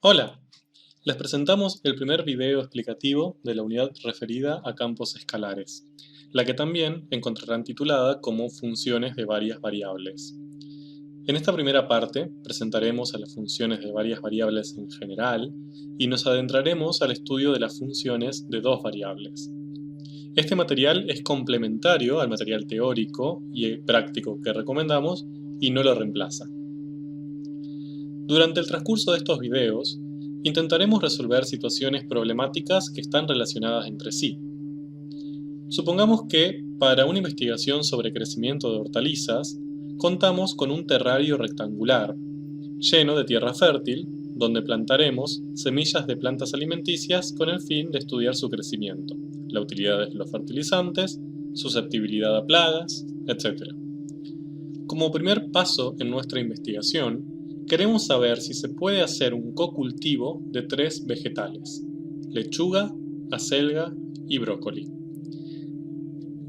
Hola, les presentamos el primer video explicativo de la unidad referida a campos escalares, la que también encontrarán titulada como funciones de varias variables. En esta primera parte presentaremos a las funciones de varias variables en general y nos adentraremos al estudio de las funciones de dos variables. Este material es complementario al material teórico y práctico que recomendamos y no lo reemplaza. Durante el transcurso de estos videos, intentaremos resolver situaciones problemáticas que están relacionadas entre sí. Supongamos que, para una investigación sobre crecimiento de hortalizas, contamos con un terrario rectangular, lleno de tierra fértil, donde plantaremos semillas de plantas alimenticias con el fin de estudiar su crecimiento, la utilidad de los fertilizantes, susceptibilidad a plagas, etc. Como primer paso en nuestra investigación, queremos saber si se puede hacer un cocultivo de tres vegetales: lechuga, acelga y brócoli.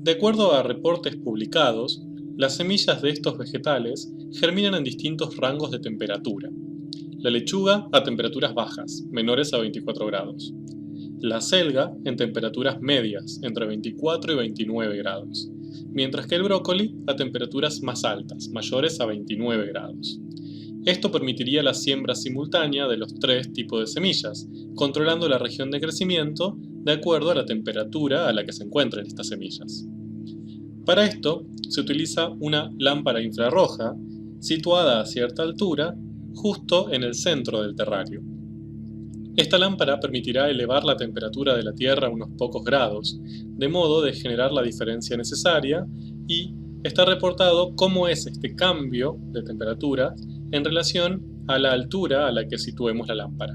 De acuerdo a reportes publicados, las semillas de estos vegetales germinan en distintos rangos de temperatura. La lechuga a temperaturas bajas, menores a 24 grados. La acelga en temperaturas medias, entre 24 y 29 grados. Mientras que el brócoli a temperaturas más altas, mayores a 29 grados. Esto permitiría la siembra simultánea de los tres tipos de semillas, controlando la región de crecimiento de acuerdo a la temperatura a la que se encuentren estas semillas. Para esto, se utiliza una lámpara infrarroja situada a cierta altura, justo en el centro del terrario. Esta lámpara permitirá elevar la temperatura de la Tierra unos pocos grados, de modo de generar la diferencia necesaria, y está reportado cómo es este cambio de temperatura en relación a la altura a la que situemos la lámpara.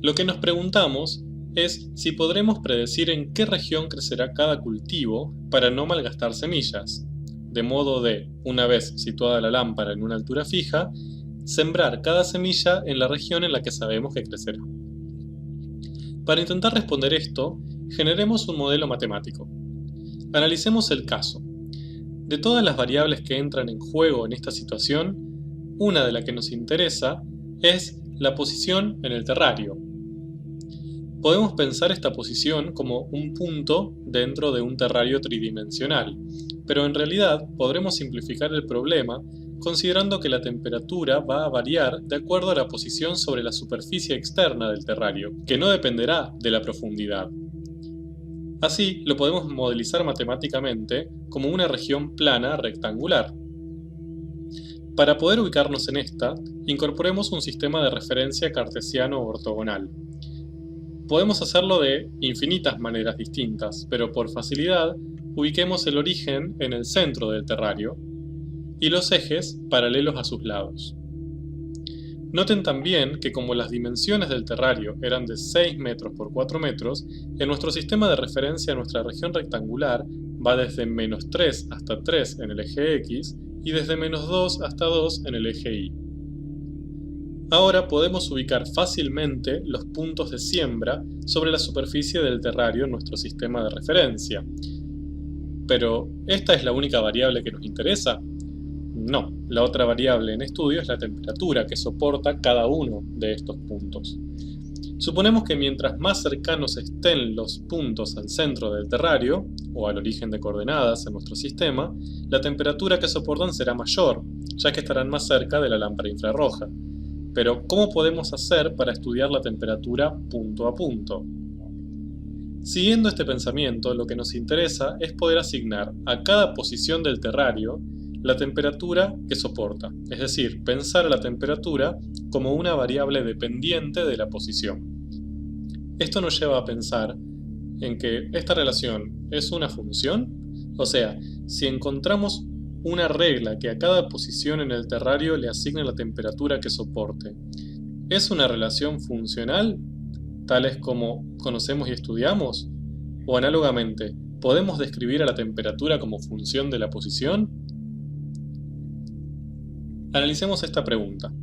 Lo que nos preguntamos es si podremos predecir en qué región crecerá cada cultivo para no malgastar semillas, de modo de, una vez situada la lámpara en una altura fija, sembrar cada semilla en la región en la que sabemos que crecerá. Para intentar responder esto, generemos un modelo matemático. Analicemos el caso. De todas las variables que entran en juego en esta situación, una de las que nos interesa es la posición en el terrario. Podemos pensar esta posición como un punto dentro de un terrario tridimensional, pero en realidad podremos simplificar el problema considerando que la temperatura va a variar de acuerdo a la posición sobre la superficie externa del terrario, que no dependerá de la profundidad. Así, lo podemos modelizar matemáticamente como una región plana rectangular. Para poder ubicarnos en esta, incorporemos un sistema de referencia cartesiano ortogonal. Podemos hacerlo de infinitas maneras distintas, pero por facilidad, ubiquemos el origen en el centro del terrario y los ejes paralelos a sus lados. Noten también que como las dimensiones del terrario eran de 6 metros por 4 metros, en nuestro sistema de referencia nuestra región rectangular va desde -3 hasta 3 en el eje X y desde -2 hasta 2 en el eje Y. Ahora podemos ubicar fácilmente los puntos de siembra sobre la superficie del terrario en nuestro sistema de referencia. Pero, ¿esta es la única variable que nos interesa? No, la otra variable en estudio es la temperatura que soporta cada uno de estos puntos. Suponemos que mientras más cercanos estén los puntos al centro del terrario, o al origen de coordenadas en nuestro sistema, la temperatura que soportan será mayor, ya que estarán más cerca de la lámpara infrarroja. Pero, ¿cómo podemos hacer para estudiar la temperatura punto a punto? Siguiendo este pensamiento, lo que nos interesa es poder asignar a cada posición del terrario la temperatura que soporta, es decir, pensar a la temperatura como una variable dependiente de la posición. Esto nos lleva a pensar en que esta relación es una función, o sea, si encontramos una regla que a cada posición en el terrario le asigne la temperatura que soporte, ¿es una relación funcional, tales como conocemos y estudiamos? O análogamente, ¿podemos describir a la temperatura como función de la posición? Analicemos esta pregunta.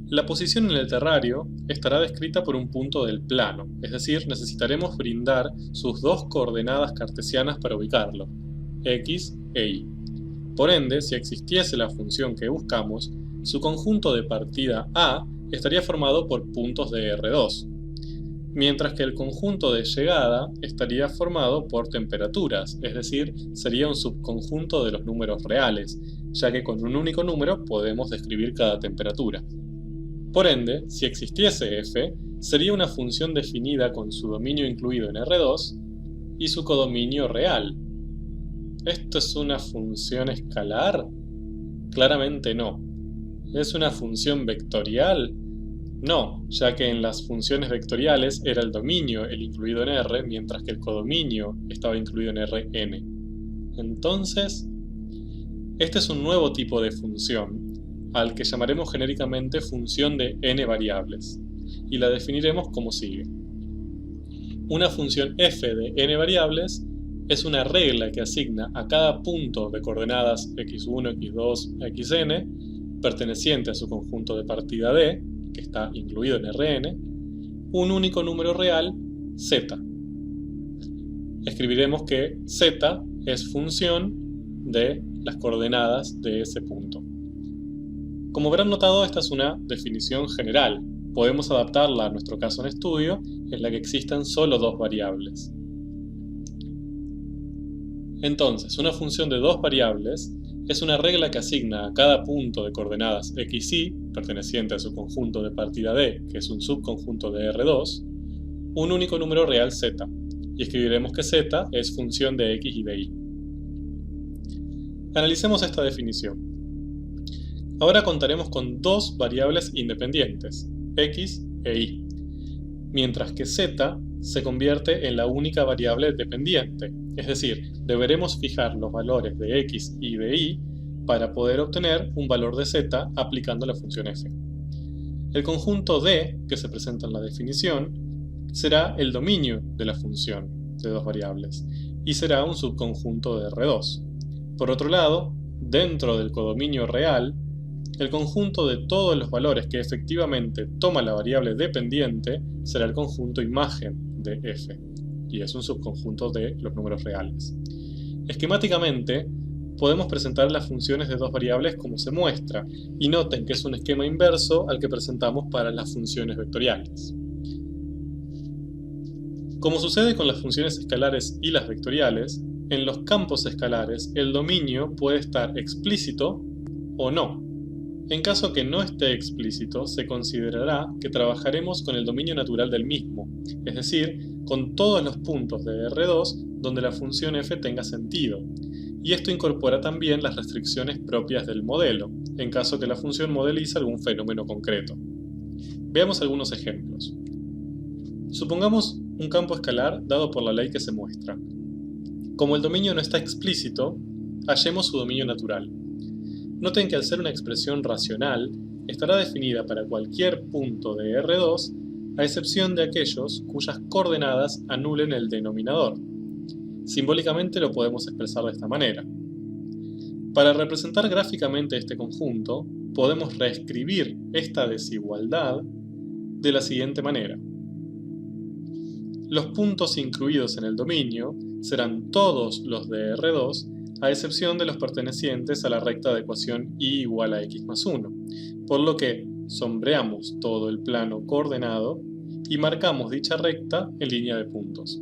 La posición en el terrario estará descrita por un punto del plano, es decir, necesitaremos brindar sus dos coordenadas cartesianas para ubicarlo, x e y. Por ende, si existiese la función que buscamos, su conjunto de partida A estaría formado por puntos de R2, mientras que el conjunto de llegada estaría formado por temperaturas, es decir, sería un subconjunto de los números reales, ya que con un único número podemos describir cada temperatura. Por ende, si existiese f, sería una función definida con su dominio incluido en R2 y su codominio real. ¿Esto es una función escalar? Claramente no. ¿Es una función vectorial? No, ya que en las funciones vectoriales era el dominio el incluido en R, mientras que el codominio estaba incluido en Rn. Entonces, este es un nuevo tipo de función, al que llamaremos genéricamente función de n variables, y la definiremos como sigue. Una función f de n variables es una regla que asigna a cada punto de coordenadas x1, x2, xn, perteneciente a su conjunto de partida D, que está incluido en Rn, un único número real, z. Escribiremos que z es función de las coordenadas de ese punto. Como habrán notado, esta es una definición general. Podemos adaptarla a nuestro caso en estudio, en la que existan solo dos variables. Entonces, una función de dos variables es una regla que asigna a cada punto de coordenadas x y, perteneciente a su conjunto de partida D, que es un subconjunto de R2, un único número real z, y escribiremos que z es función de x y de y. Analicemos esta definición. Ahora contaremos con dos variables independientes, x e y, mientras que z se convierte en la única variable dependiente, es decir, deberemos fijar los valores de x y de y para poder obtener un valor de z aplicando la función f. El conjunto D, que se presenta en la definición, será el dominio de la función de dos variables y será un subconjunto de R2. Por otro lado, dentro del codominio real, el conjunto de todos los valores que efectivamente toma la variable dependiente será el conjunto imagen de f, y es un subconjunto de los números reales. Esquemáticamente, podemos presentar las funciones de dos variables como se muestra, y noten que es un esquema inverso al que presentamos para las funciones vectoriales. Como sucede con las funciones escalares y las vectoriales, en los campos escalares el dominio puede estar explícito o no. En caso que no esté explícito, se considerará que trabajaremos con el dominio natural del mismo, es decir, con todos los puntos de R2 donde la función f tenga sentido, y esto incorpora también las restricciones propias del modelo, en caso que la función modelice algún fenómeno concreto. Veamos algunos ejemplos. Supongamos un campo escalar dado por la ley que se muestra. Como el dominio no está explícito, hallemos su dominio natural. Noten que al ser una expresión racional, estará definida para cualquier punto de R2, a excepción de aquellos cuyas coordenadas anulen el denominador. Simbólicamente lo podemos expresar de esta manera. Para representar gráficamente este conjunto, podemos reescribir esta desigualdad de la siguiente manera. Los puntos incluidos en el dominio serán todos los de R2, a excepción de los pertenecientes a la recta de ecuación y igual a x más 1, por lo que sombreamos todo el plano coordenado y marcamos dicha recta en línea de puntos.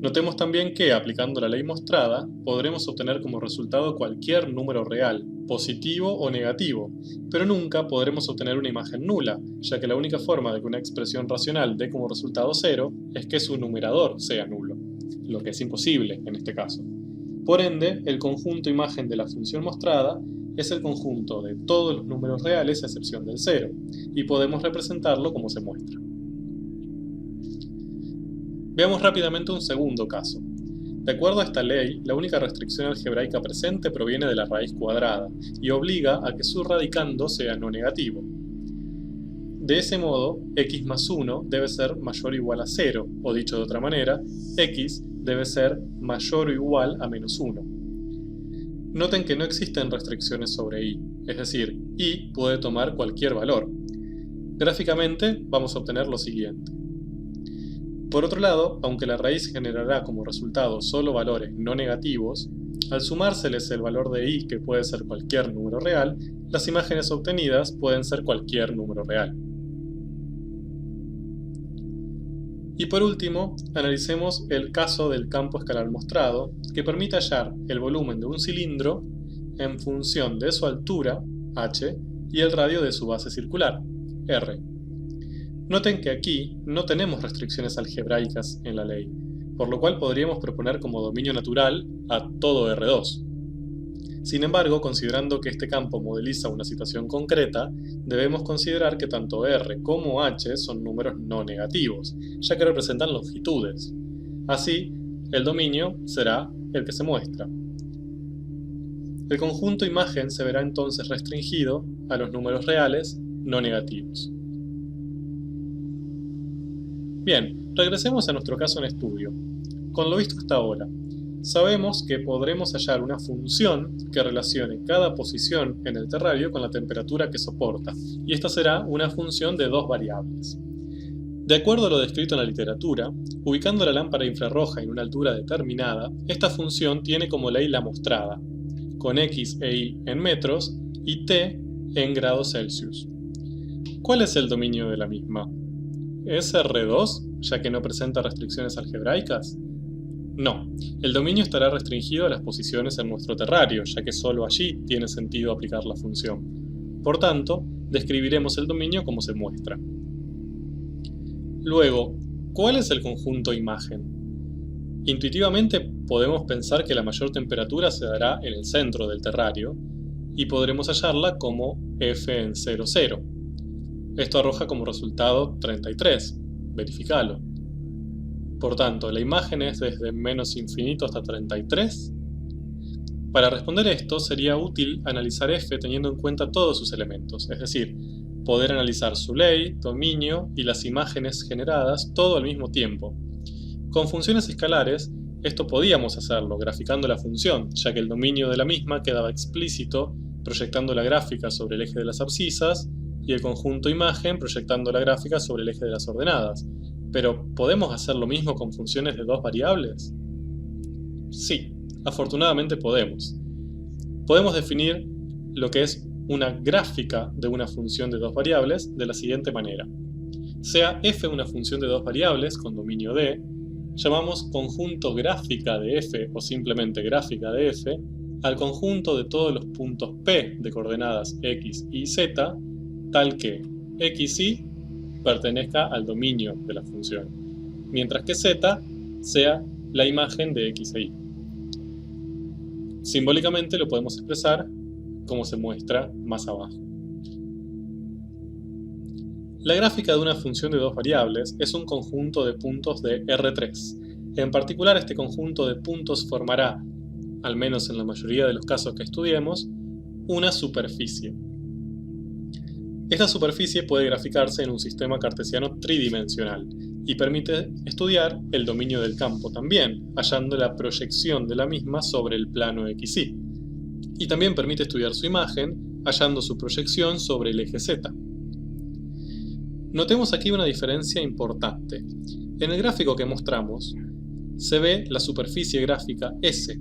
Notemos también que, aplicando la ley mostrada, podremos obtener como resultado cualquier número real, positivo o negativo, pero nunca podremos obtener una imagen nula, ya que la única forma de que una expresión racional dé como resultado 0 es que su numerador sea nulo, lo que es imposible en este caso. Por ende, el conjunto imagen de la función mostrada es el conjunto de todos los números reales a excepción del 0, y podemos representarlo como se muestra. Veamos rápidamente un segundo caso. De acuerdo a esta ley, la única restricción algebraica presente proviene de la raíz cuadrada, y obliga a que su radicando sea no negativo. De ese modo, x más 1 debe ser mayor o igual a 0, o dicho de otra manera, x debe ser mayor o igual a menos 1. Noten que no existen restricciones sobre y, es decir, y puede tomar cualquier valor. Gráficamente vamos a obtener lo siguiente. Por otro lado, aunque la raíz generará como resultado solo valores no negativos, al sumárseles el valor de i, que puede ser cualquier número real, las imágenes obtenidas pueden ser cualquier número real. Y por último, analicemos el caso del campo escalar mostrado, que permite hallar el volumen de un cilindro en función de su altura, h, y el radio de su base circular, r. Noten que aquí no tenemos restricciones algebraicas en la ley, por lo cual podríamos proponer como dominio natural a todo R2. Sin embargo, considerando que este campo modeliza una situación concreta, debemos considerar que tanto R como H son números no negativos, ya que representan longitudes. Así, el dominio será el que se muestra. El conjunto imagen se verá entonces restringido a los números reales no negativos. Bien, regresemos a nuestro caso en estudio. Con lo visto hasta ahora, sabemos que podremos hallar una función que relacione cada posición en el terrario con la temperatura que soporta, y esta será una función de dos variables. De acuerdo a lo descrito en la literatura, ubicando la lámpara infrarroja en una altura determinada, esta función tiene como ley la mostrada, con x e y en metros y t en grados Celsius. ¿Cuál es el dominio de la misma? ¿Es R2, ya que no presenta restricciones algebraicas? No, el dominio estará restringido a las posiciones en nuestro terrario, ya que solo allí tiene sentido aplicar la función. Por tanto, describiremos el dominio como se muestra. Luego, ¿cuál es el conjunto imagen? Intuitivamente podemos pensar que la mayor temperatura se dará en el centro del terrario y podremos hallarla como F en 0, 0. Esto arroja como resultado 33. Verificalo. Por tanto, la imagen es desde menos infinito hasta 33. Para responder esto, sería útil analizar F teniendo en cuenta todos sus elementos, es decir, poder analizar su ley, dominio y las imágenes generadas todo al mismo tiempo. Con funciones escalares, esto podíamos hacerlo graficando la función, ya que el dominio de la misma quedaba explícito proyectando la gráfica sobre el eje de las abscisas y el conjunto imagen proyectando la gráfica sobre el eje de las ordenadas. Pero, ¿podemos hacer lo mismo con funciones de dos variables? Sí, afortunadamente podemos. Podemos definir lo que es una gráfica de una función de dos variables de la siguiente manera. Sea f una función de dos variables con dominio D, llamamos conjunto gráfica de f o simplemente gráfica de f al conjunto de todos los puntos P de coordenadas x y z, tal que x y pertenezca al dominio de la función, mientras que z sea la imagen de x e y. Simbólicamente lo podemos expresar como se muestra más abajo. La gráfica de una función de dos variables es un conjunto de puntos de R3. En particular, este conjunto de puntos formará, al menos en la mayoría de los casos que estudiemos, una superficie. Esta superficie puede graficarse en un sistema cartesiano tridimensional y permite estudiar el dominio del campo también, hallando la proyección de la misma sobre el plano XY. Y también permite estudiar su imagen, hallando su proyección sobre el eje Z. Notemos aquí una diferencia importante. En el gráfico que mostramos, se ve la superficie gráfica S,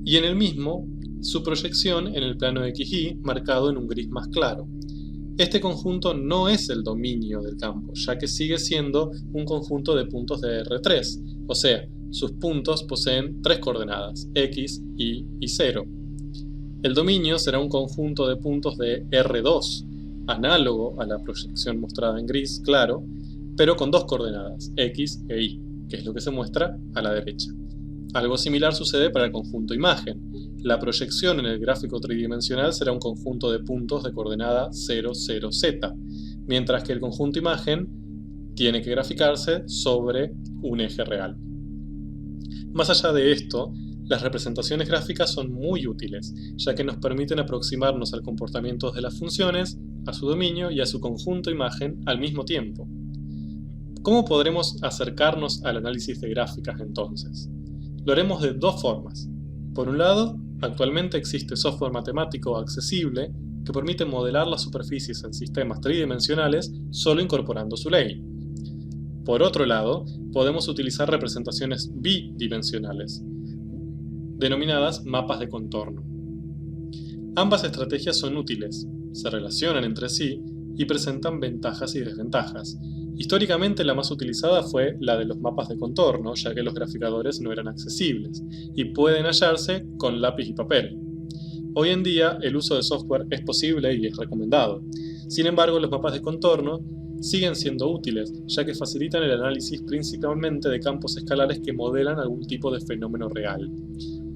y en el mismo, su proyección en el plano XY marcado en un gris más claro. Este conjunto no es el dominio del campo, ya que sigue siendo un conjunto de puntos de R3, o sea, sus puntos poseen tres coordenadas, x, y 0. El dominio será un conjunto de puntos de R2, análogo a la proyección mostrada en gris claro, pero con dos coordenadas, x e y, que es lo que se muestra a la derecha. Algo similar sucede para el conjunto imagen. La proyección en el gráfico tridimensional será un conjunto de puntos de coordenada 0, 0, z, mientras que el conjunto imagen tiene que graficarse sobre un eje real. Más allá de esto, las representaciones gráficas son muy útiles, ya que nos permiten aproximarnos al comportamiento de las funciones, a su dominio y a su conjunto imagen al mismo tiempo. ¿Cómo podremos acercarnos al análisis de gráficas entonces? Lo haremos de dos formas. Por un lado, actualmente existe software matemático accesible que permite modelar las superficies en sistemas tridimensionales solo incorporando su ley. Por otro lado, podemos utilizar representaciones bidimensionales, denominadas mapas de contorno. Ambas estrategias son útiles, se relacionan entre sí y presentan ventajas y desventajas. Históricamente la más utilizada fue la de los mapas de contorno, ya que los graficadores no eran accesibles y pueden hallarse con lápiz y papel. Hoy en día el uso de software es posible y es recomendado. Sin embargo, los mapas de contorno siguen siendo útiles, ya que facilitan el análisis principalmente de campos escalares que modelan algún tipo de fenómeno real.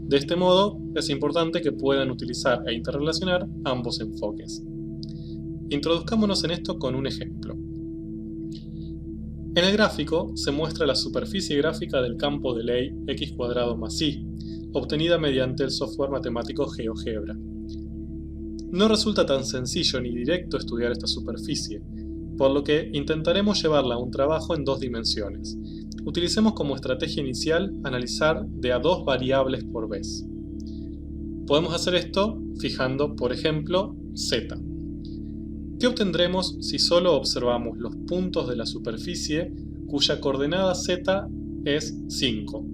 De este modo, es importante que puedan utilizar e interrelacionar ambos enfoques. Introduzcámonos en esto con un ejemplo. En el gráfico se muestra la superficie gráfica del campo de ley x² más y, obtenida mediante el software matemático GeoGebra. No resulta tan sencillo ni directo estudiar esta superficie, por lo que intentaremos llevarla a un trabajo en dos dimensiones. Utilicemos como estrategia inicial analizar de a dos variables por vez. Podemos hacer esto fijando, por ejemplo, z. ¿Qué obtendremos si solo observamos los puntos de la superficie cuya coordenada z es 5?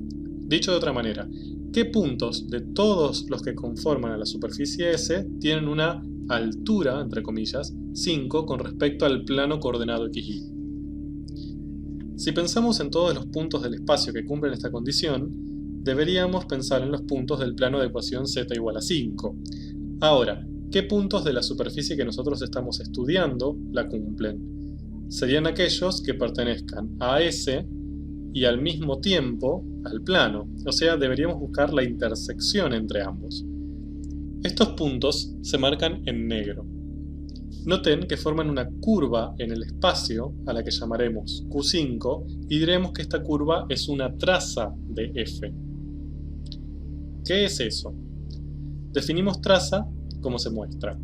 Dicho de otra manera, ¿qué puntos de todos los que conforman a la superficie S tienen una altura, entre comillas, 5 con respecto al plano coordenado xy? Si pensamos en todos los puntos del espacio que cumplen esta condición, deberíamos pensar en los puntos del plano de ecuación z igual a 5. Ahora, ¿qué puntos de la superficie que nosotros estamos estudiando la cumplen? Serían aquellos que pertenezcan a S y al mismo tiempo al plano, o sea, deberíamos buscar la intersección entre ambos. Estos puntos se marcan en negro. Noten que forman una curva en el espacio a la que llamaremos Q5 y diremos que esta curva es una traza de F. ¿Qué es eso? Definimos traza como se muestra.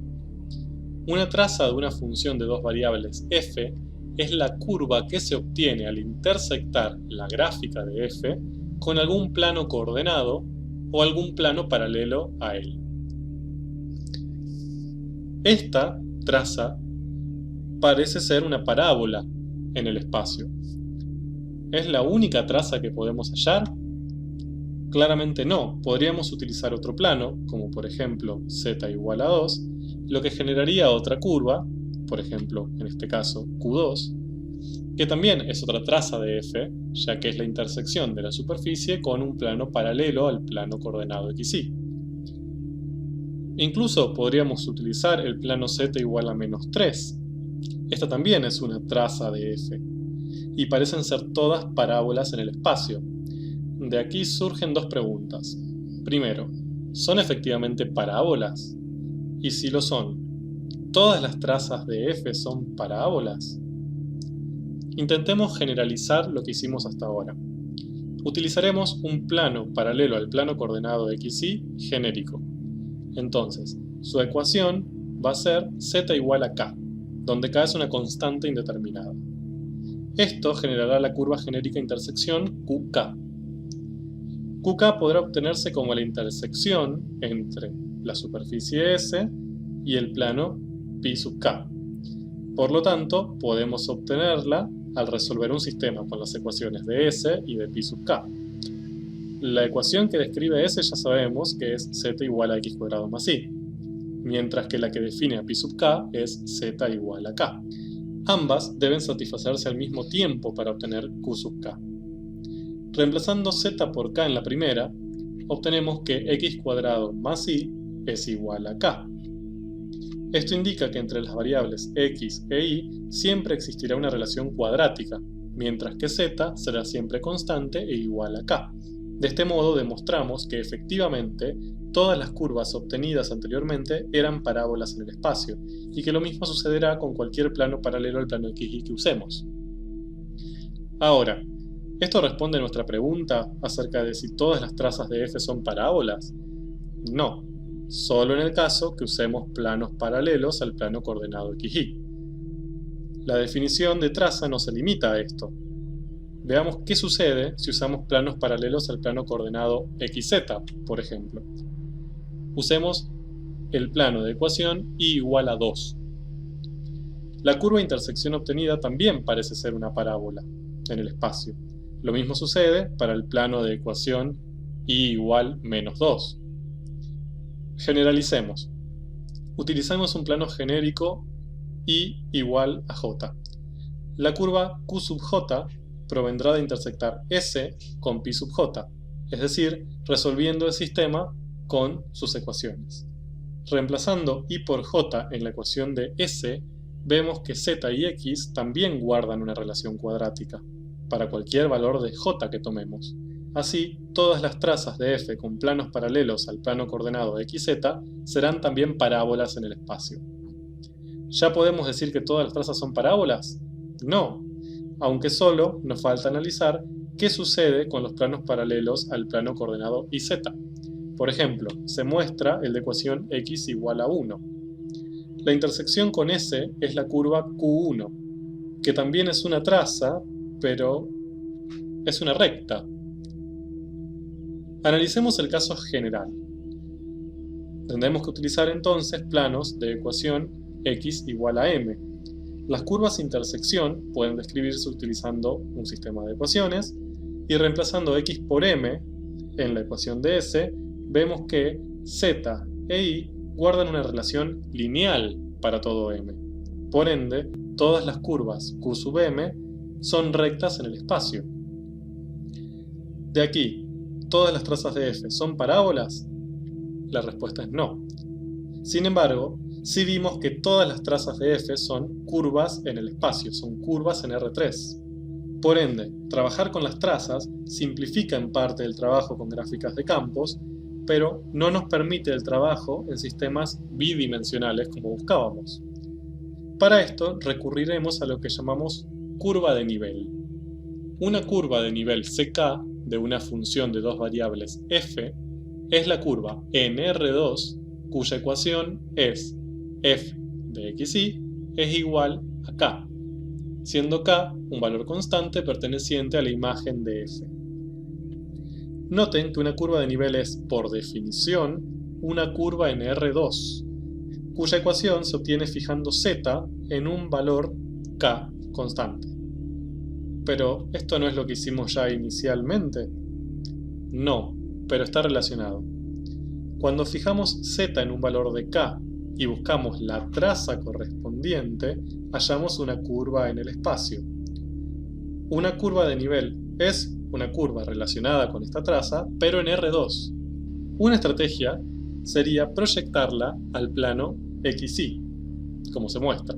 Una traza de una función de dos variables f es la curva que se obtiene al intersectar la gráfica de f con algún plano coordenado o algún plano paralelo a él. Esta traza parece ser una parábola en el espacio. ¿Es la única traza que podemos hallar? Claramente no. Podríamos utilizar otro plano, como por ejemplo z igual a 2, lo que generaría otra curva, por ejemplo, en este caso Q2, que también es otra traza de f, ya que es la intersección de la superficie con un plano paralelo al plano coordenado xy. Incluso podríamos utilizar el plano z igual a menos 3. Esta también es una traza de f, y parecen ser todas parábolas en el espacio. De aquí surgen dos preguntas. Primero, ¿son efectivamente parábolas? Y si lo son, ¿todas las trazas de f son parábolas? Intentemos generalizar lo que hicimos hasta ahora. Utilizaremos un plano paralelo al plano coordenado xy genérico. Entonces, su ecuación va a ser z igual a k, donde k es una constante indeterminada. Esto generará la curva genérica intersección qk. qk podrá obtenerse como la intersección entre la superficie S y el plano pi sub k. Por lo tanto, podemos obtenerla al resolver un sistema con las ecuaciones de S y de pi sub k. La ecuación que describe S ya sabemos que es z igual a x² más y, mientras que la que define a pi sub k es z igual a k. Ambas deben satisfacerse al mismo tiempo para obtener q sub k. Reemplazando z por k en la primera, obtenemos que x² más y es igual a k. Esto indica que entre las variables x e y siempre existirá una relación cuadrática, mientras que z será siempre constante e igual a k. De este modo demostramos que efectivamente todas las curvas obtenidas anteriormente eran parábolas en el espacio, y que lo mismo sucederá con cualquier plano paralelo al plano xy que usemos. Ahora, ¿esto responde a nuestra pregunta acerca de si todas las trazas de f son parábolas? No, solo en el caso que usemos planos paralelos al plano coordenado xy. La definición de traza no se limita a esto. Veamos qué sucede si usamos planos paralelos al plano coordenado xz, por ejemplo. Usemos el plano de ecuación y igual a 2. La curva de intersección obtenida también parece ser una parábola en el espacio. Lo mismo sucede para el plano de ecuación y igual menos 2. Generalicemos. Utilizamos un plano genérico y igual a j. La curva q sub j provendrá de intersectar S con pi sub j, es decir, resolviendo el sistema con sus ecuaciones. Reemplazando i por j en la ecuación de S, vemos que z y x también guardan una relación cuadrática, para cualquier valor de j que tomemos. Así, todas las trazas de f con planos paralelos al plano coordenado xz serán también parábolas en el espacio. ¿Ya podemos decir que todas las trazas son parábolas? No, aunque solo nos falta analizar qué sucede con los planos paralelos al plano coordenado iz. Por ejemplo, se muestra el de ecuación x igual a 1. La intersección con S es la curva Q1, que también es una traza, pero es una recta. Analicemos el caso general. Tendremos que utilizar entonces planos de ecuación x igual a m. Las curvas intersección pueden describirse utilizando un sistema de ecuaciones, y reemplazando x por m en la ecuación de S, vemos que z e i guardan una relación lineal para todo m. Por ende, todas las curvas q sub m son rectas en el espacio. De aquí, ¿todas las trazas de f son parábolas? La respuesta es no. Sin embargo, sí vimos que todas las trazas de f son curvas en el espacio, son curvas en R3. Por ende, trabajar con las trazas simplifica en parte el trabajo con gráficas de campos, pero no nos permite el trabajo en sistemas bidimensionales como buscábamos. Para esto recurriremos a lo que llamamos curva de nivel. Una curva de nivel ck de una función de dos variables f es la curva en R2 cuya ecuación es f de xy es igual a k, siendo k un valor constante perteneciente a la imagen de f. Noten que una curva de nivel es, por definición, una curva en R2, cuya ecuación se obtiene fijando z en un valor k constante. Pero, ¿esto no es lo que hicimos ya inicialmente? No, pero está relacionado. Cuando fijamos z en un valor de k y buscamos la traza correspondiente, hallamos una curva en el espacio. Una curva de nivel es una curva relacionada con esta traza, pero en R2. Una estrategia sería proyectarla al plano XY, como se muestra.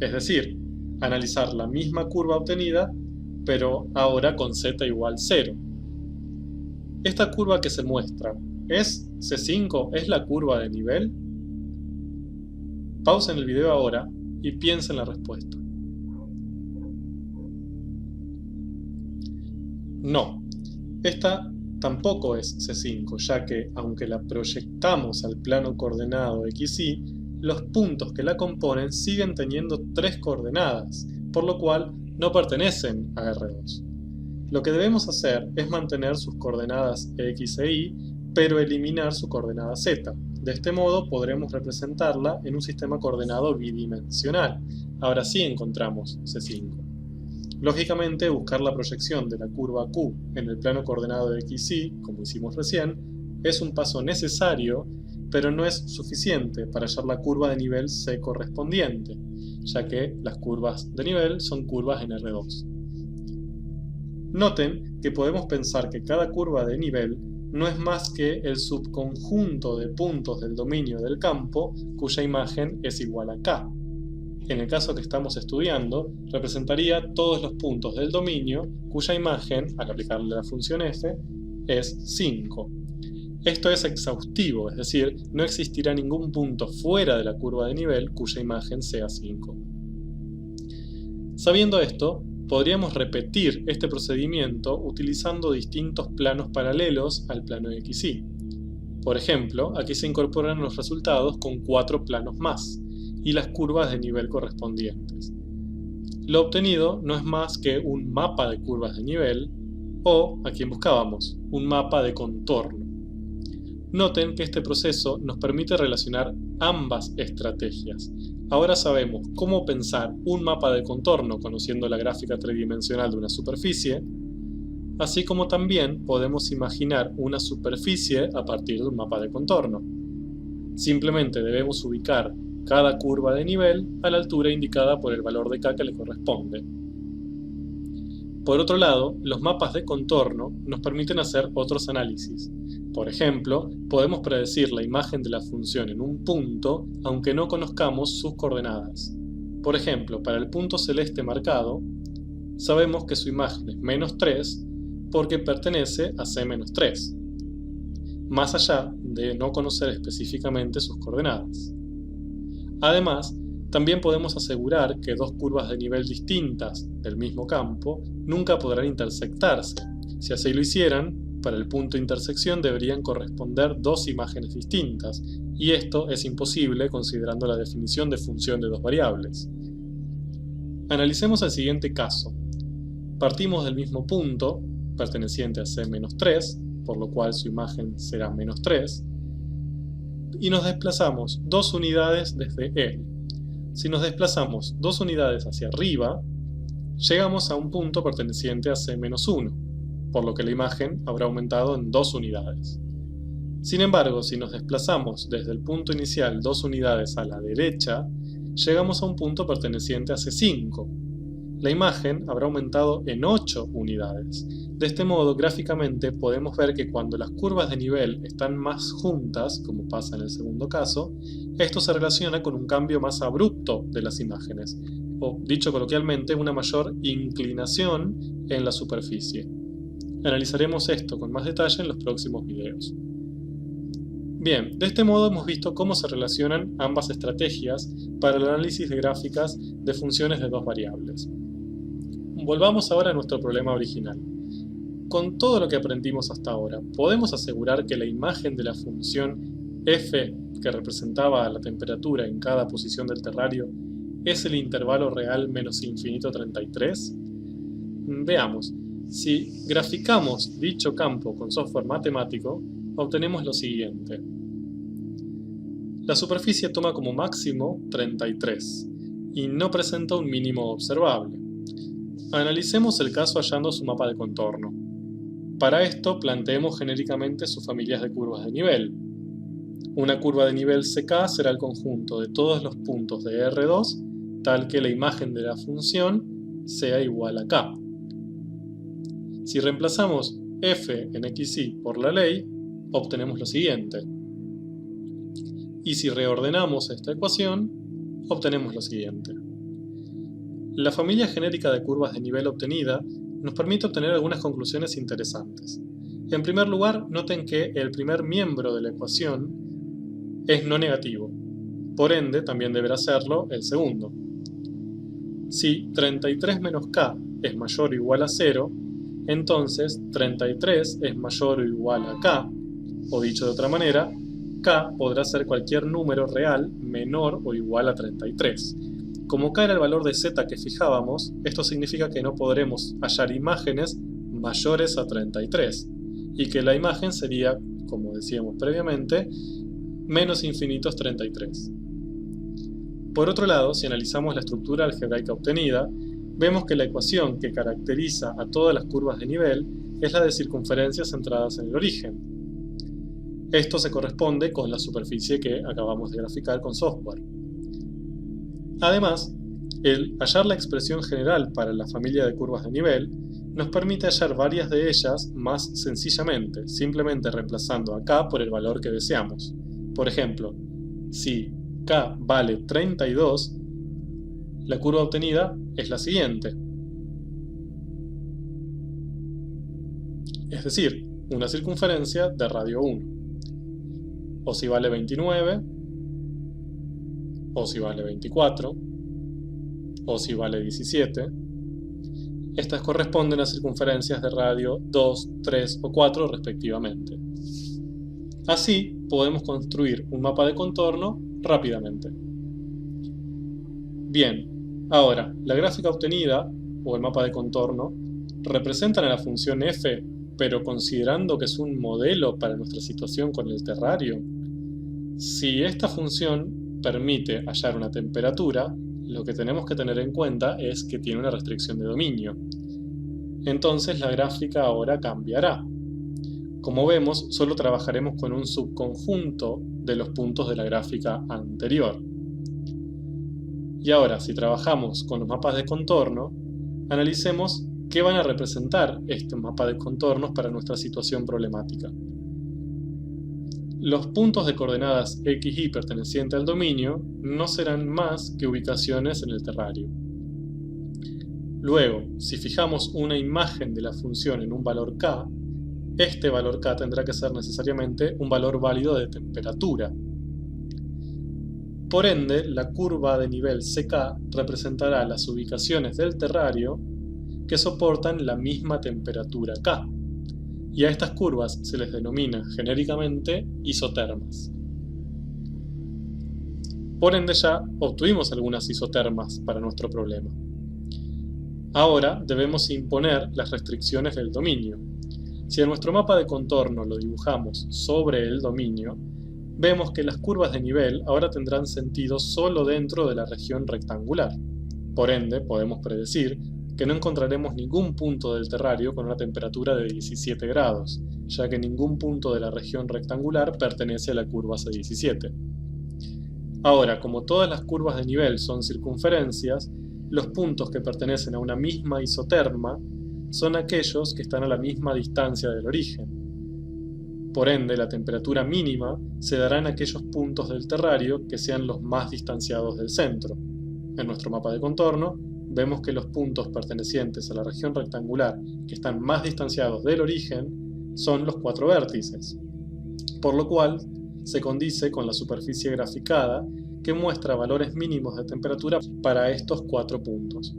Es decir, analizar la misma curva obtenida, pero ahora con z igual 0. Esta curva que se muestra, ¿es C5? ¿Es la curva de nivel? Pausen el video ahora y piensen la respuesta. No, esta tampoco es C5, ya que, aunque la proyectamos al plano coordenado XY, los puntos que la componen siguen teniendo 3 coordenadas, por lo cual no pertenecen a R2. Lo que debemos hacer es mantener sus coordenadas X e Y, pero eliminar su coordenada Z. De este modo podremos representarla en un sistema coordenado bidimensional. Ahora sí encontramos C5. Lógicamente, buscar la proyección de la curva Q en el plano coordenado de XY, como hicimos recién, es un paso necesario, pero no es suficiente para hallar la curva de nivel C correspondiente, ya que las curvas de nivel son curvas en R2. Noten que podemos pensar que cada curva de nivel no es más que el subconjunto de puntos del dominio del campo cuya imagen es igual a K. En el caso que estamos estudiando, representaría todos los puntos del dominio cuya imagen, al aplicarle la función f, es 5. Esto es exhaustivo, es decir, no existirá ningún punto fuera de la curva de nivel cuya imagen sea 5. Sabiendo esto, podríamos repetir este procedimiento utilizando distintos planos paralelos al plano XY. Por ejemplo, aquí se incorporan los resultados con 4 planos más y las curvas de nivel correspondientes. Lo obtenido no es más que un mapa de curvas de nivel o, a quien buscábamos, un mapa de contorno. Noten que este proceso nos permite relacionar ambas estrategias. Ahora sabemos cómo pensar un mapa de contorno conociendo la gráfica tridimensional de una superficie, así como también podemos imaginar una superficie a partir de un mapa de contorno. Simplemente debemos ubicar cada curva de nivel a la altura indicada por el valor de k que le corresponde. Por otro lado, los mapas de contorno nos permiten hacer otros análisis. Por ejemplo, podemos predecir la imagen de la función en un punto, aunque no conozcamos sus coordenadas. Por ejemplo, para el punto celeste marcado, sabemos que su imagen es -3 porque pertenece a C-3, más allá de no conocer específicamente sus coordenadas. Además, también podemos asegurar que dos curvas de nivel distintas del mismo campo nunca podrán intersectarse. Si así lo hicieran, para el punto de intersección deberían corresponder dos imágenes distintas, y esto es imposible considerando la definición de función de dos variables. Analicemos el siguiente caso. Partimos del mismo punto, perteneciente a C-3, por lo cual su imagen será -3, y nos desplazamos 2 unidades desde él. Si nos desplazamos 2 unidades hacia arriba, llegamos a un punto perteneciente a C-1, por lo que la imagen habrá aumentado en 2 unidades. Sin embargo, si nos desplazamos desde el punto inicial 2 unidades a la derecha, llegamos a un punto perteneciente a C5. La imagen habrá aumentado en 8 unidades. De este modo, gráficamente podemos ver que cuando las curvas de nivel están más juntas, como pasa en el segundo caso, esto se relaciona con un cambio más abrupto de las imágenes, o, dicho coloquialmente, una mayor inclinación en la superficie. Analizaremos esto con más detalle en los próximos videos. Bien, de este modo hemos visto cómo se relacionan ambas estrategias para el análisis de gráficas de funciones de dos variables. Volvamos ahora a nuestro problema original. Con todo lo que aprendimos hasta ahora, ¿podemos asegurar que la imagen de la función f, que representaba la temperatura en cada posición del terrario, es el intervalo real menos infinito 33? Veamos. Si graficamos dicho campo con software matemático, obtenemos lo siguiente. La superficie toma como máximo 33 y no presenta un mínimo observable. Analicemos el caso hallando su mapa de contorno. Para esto planteemos genéricamente sus familias de curvas de nivel. Una curva de nivel CK será el conjunto de todos los puntos de R2, tal que la imagen de la función sea igual a K. Si reemplazamos f en xy por la ley, obtenemos lo siguiente. Y si reordenamos esta ecuación, obtenemos lo siguiente. La familia genérica de curvas de nivel obtenida nos permite obtener algunas conclusiones interesantes. En primer lugar, noten que el primer miembro de la ecuación es no negativo. Por ende, también deberá serlo el segundo. Si 33 menos k es mayor o igual a 0, entonces 33 es mayor o igual a k, o dicho de otra manera, k podrá ser cualquier número real menor o igual a 33. Como k era el valor de z que fijábamos, esto significa que no podremos hallar imágenes mayores a 33, y que la imagen sería, como decíamos previamente, menos infinitos 33. Por otro lado, si analizamos la estructura algebraica obtenida, vemos que la ecuación que caracteriza a todas las curvas de nivel es la de circunferencias centradas en el origen. Esto se corresponde con la superficie que acabamos de graficar con software. Además, el hallar la expresión general para la familia de curvas de nivel nos permite hallar varias de ellas más sencillamente, simplemente reemplazando a k por el valor que deseamos. Por ejemplo, si k vale 32, la curva obtenida es la siguiente. Es decir, una circunferencia de radio 1. O si vale 29, o si vale 24, o si vale 17. Estas corresponden a circunferencias de radio 2, 3 o 4 respectivamente. Así podemos construir un mapa de contorno rápidamente. Bien, ahora, la gráfica obtenida, o el mapa de contorno, representan a la función f, pero considerando que es un modelo para nuestra situación con el terrario. Si esta función permite hallar una temperatura, lo que tenemos que tener en cuenta es que tiene una restricción de dominio. entonces la gráfica ahora cambiará. Como vemos, solo trabajaremos con un subconjunto de los puntos de la gráfica anterior. Y ahora, si trabajamos con los mapas de contorno, analicemos qué van a representar este mapa de contornos para nuestra situación problemática. Los puntos de coordenadas x, y pertenecientes al dominio no serán más que ubicaciones en el terrario. Luego, si fijamos una imagen de la función en un valor k, este valor k tendrá que ser necesariamente un valor válido de temperatura. Por ende, la curva de nivel ck representará las ubicaciones del terrario que soportan la misma temperatura k, y a estas curvas se les denomina genéricamente isotermas. Por ende ya obtuvimos algunas isotermas para nuestro problema. Ahora debemos imponer las restricciones del dominio. Si a nuestro mapa de contorno lo dibujamos sobre el dominio, vemos que las curvas de nivel ahora tendrán sentido solo dentro de la región rectangular. Por ende, podemos predecir que no encontraremos ningún punto del terrario con una temperatura de 17 grados, ya que ningún punto de la región rectangular pertenece a la curva C17. Ahora, como todas las curvas de nivel son circunferencias, los puntos que pertenecen a una misma isoterma son aquellos que están a la misma distancia del origen. Por ende, la temperatura mínima se dará en aquellos puntos del terrario que sean los más distanciados del centro. En nuestro mapa de contorno, vemos que los puntos pertenecientes a la región rectangular que están más distanciados del origen son los 4 vértices, por lo cual se condice con la superficie graficada que muestra valores mínimos de temperatura para estos 4 puntos.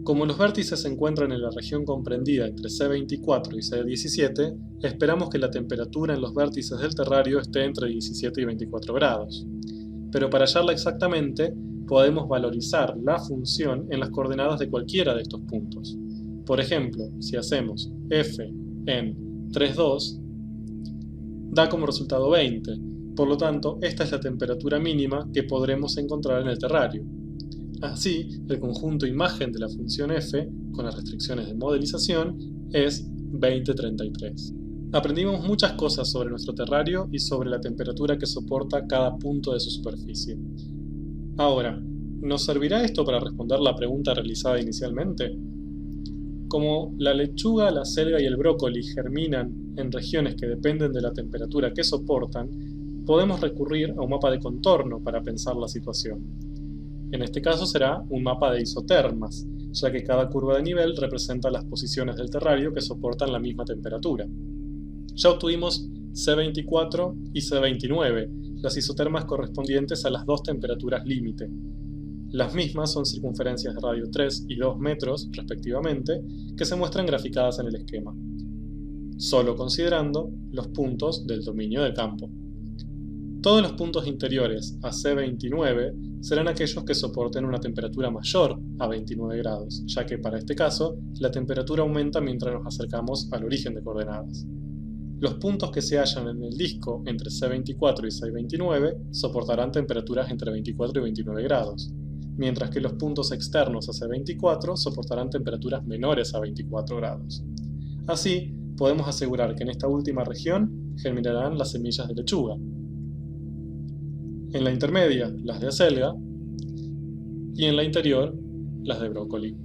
Como los vértices se encuentran en la región comprendida entre C24 y C17, esperamos que la temperatura en los vértices del terrario esté entre 17 y 24 grados. Pero para hallarla exactamente, podemos valorizar la función en las coordenadas de cualquiera de estos puntos. Por ejemplo, si hacemos f en 3,2, da como resultado 20. Por lo tanto, esta es la temperatura mínima que podremos encontrar en el terrario. Así, el conjunto imagen de la función f, con las restricciones de modelización, es 2033. Aprendimos muchas cosas sobre nuestro terrario y sobre la temperatura que soporta cada punto de su superficie. Ahora, ¿nos servirá esto para responder la pregunta realizada inicialmente? Como la lechuga, la selga y el brócoli germinan en regiones que dependen de la temperatura que soportan, podemos recurrir a un mapa de contorno para pensar la situación. En este caso será un mapa de isotermas, ya que cada curva de nivel representa las posiciones del terrario que soportan la misma temperatura. Ya obtuvimos C24 y C29, las isotermas correspondientes a las dos temperaturas límite. Las mismas son circunferencias de radio 3 y 2 metros, respectivamente, que se muestran graficadas en el esquema, solo considerando los puntos del dominio de campo. Todos los puntos interiores a C29 serán aquellos que soporten una temperatura mayor a 29 grados, ya que para este caso la temperatura aumenta mientras nos acercamos al origen de coordenadas. Los puntos que se hallan en el disco entre C24 y C29 soportarán temperaturas entre 24 y 29 grados, mientras que los puntos externos a C24 soportarán temperaturas menores a 24 grados. Así, podemos asegurar que en esta última región germinarán las semillas de lechuga, en la intermedia las de acelga y en la interior las de brócoli.